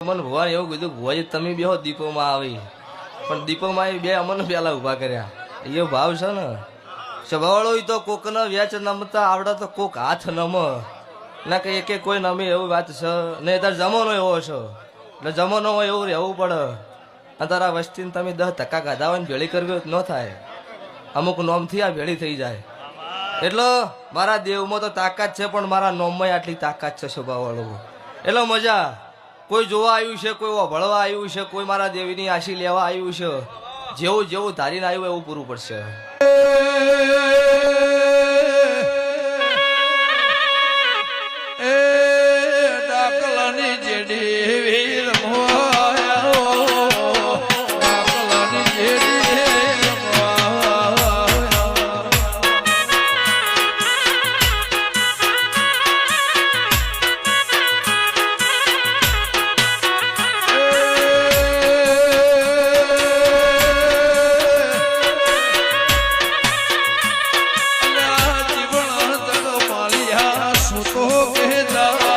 મને ભગવાન એવું કીધું ભુવાજી તમે બેહો દીપોમાં આવી પણ દીપોમાં એ બે અમને પેલા ઉભા કર્યા એ ભાવ છે ને સ્વભાવળો તો કોકનો વેચ નમતા આવડે તો કોક હાથ નમ ના કે એકે કોઈ નમે એવું વાત છે ને તાર જમાનો એવો છે એટલે જમાનો હોય એવું રહેવું પડે અને તારા વસ્તીને તમે 10 ટકા ગાધા હોય ને ભેળી કરવી ન થાય અમુક નોમથી આ ભેળી થઈ જાય એટલે મારા દેવમાં તો તાકાત છે પણ મારા નોમમાં આટલી તાકાત છે સ્વભાવવાળું એટલે મજા કોઈ જોવા આવ્યું છે કોઈ વળવા આવ્યું છે કોઈ મારા દેવીની આશી લેવા આવ્યું છે જેવું જેવું ધારીને આવ્યું એવું પૂરું પડશે તો કે જા